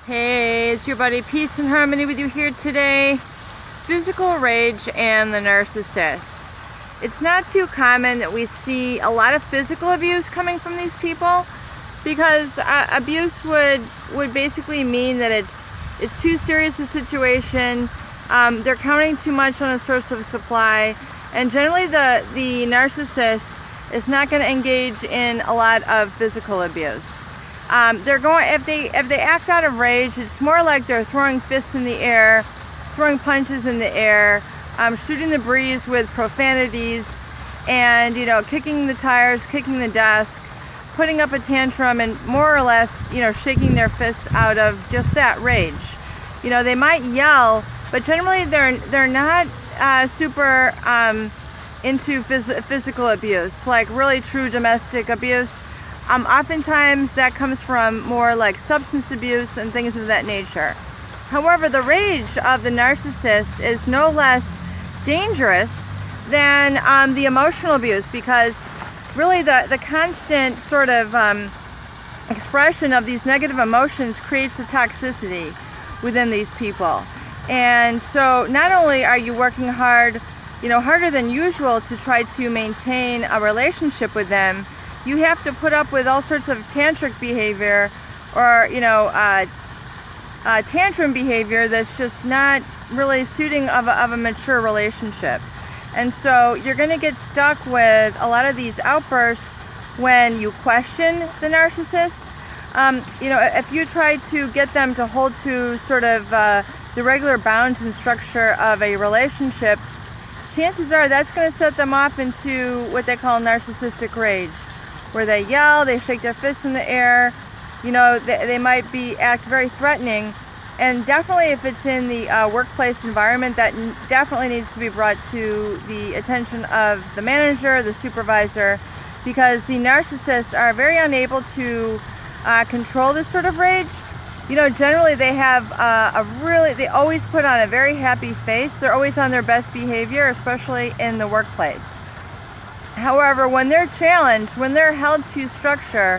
Hey, it's your buddy Peace and Harmony with you here today. Physical rage and the narcissist. It's not too common that we see a lot of physical abuse coming from these people, because abuse would basically mean that it's too serious a situation. They're counting too much on a source of supply, and generally the narcissist is not going to engage in a lot of physical abuse. They're going, if they act out of rage, it's more like they're throwing fists in the air, throwing punches in the air, shooting the breeze with profanities, and kicking the tires, kicking the desk, putting up a tantrum, and more or less shaking their fists out of just that rage. They might yell, but generally they're not super into physical abuse, like really true domestic abuse. Oftentimes that comes from more like substance abuse and things of that nature. However, the rage of the narcissist is no less dangerous than the emotional abuse, because really the constant sort of expression of these negative emotions creates a toxicity within these people. And so not only are you working hard, harder than usual to try to maintain a relationship with them, you have to put up with all sorts of tantric behavior, or tantrum behavior that's just not really suiting of a mature relationship. And so you're going to get stuck with a lot of these outbursts when you question the narcissist. If you try to get them to hold to sort of the regular bounds and structure of a relationship, chances are that's going to set them off into what they call narcissistic rage, where they yell, they shake their fists in the air, they might act very threatening. And definitely if it's in the workplace environment, that definitely needs to be brought to the attention of the manager, the supervisor, because the narcissists are very unable to control this sort of rage. Generally they have they always put on a very happy face. They're always on their best behavior, especially in the workplace. However, when they're challenged, when they're held to structure,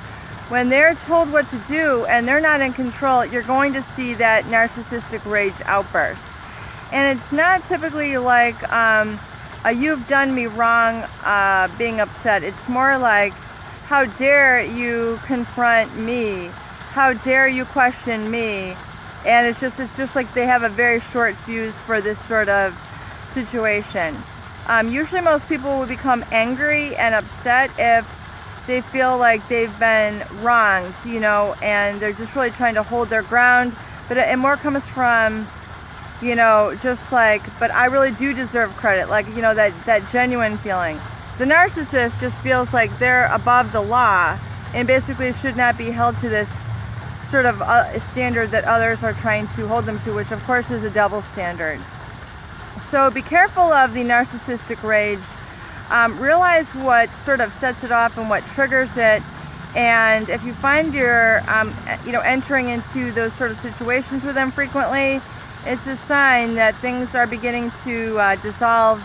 when they're told what to do and they're not in control, you're going to see that narcissistic rage outburst. And it's not typically like a "you've done me wrong" being upset. It's more like, how dare you confront me? How dare you question me? And it's just like they have a very short fuse for this sort of situation. Usually most people will become angry and upset if they feel like they've been wronged, and they're just really trying to hold their ground. But it more comes from, just like, but I really do deserve credit, like, that genuine feeling. The narcissist just feels like they're above the law and basically should not be held to this sort of standard that others are trying to hold them to, which of course is a double standard. So be careful of the narcissistic rage. Realize what sort of sets it off and what triggers it. And if you find you're entering into those sort of situations with them frequently, it's a sign that things are beginning to dissolve.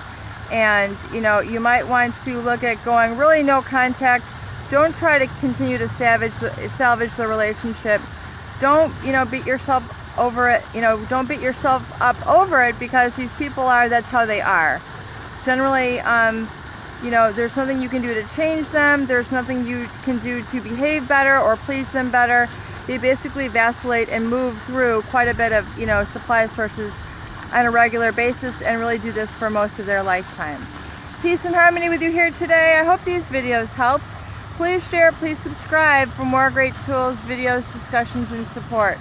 And you might want to look at going really no contact. Don't try to continue to salvage the relationship. Don't beat yourself over it. Don't beat yourself up over it, because these people that's how they are. Generally, there's nothing you can do to change them. There's nothing you can do to behave better or please them better. They basically vacillate and move through quite a bit of supply sources on a regular basis, and really do this for most of their lifetime. Peace and harmony with you here today. I hope these videos help. Please share, please subscribe for more great tools, videos, discussions, and support.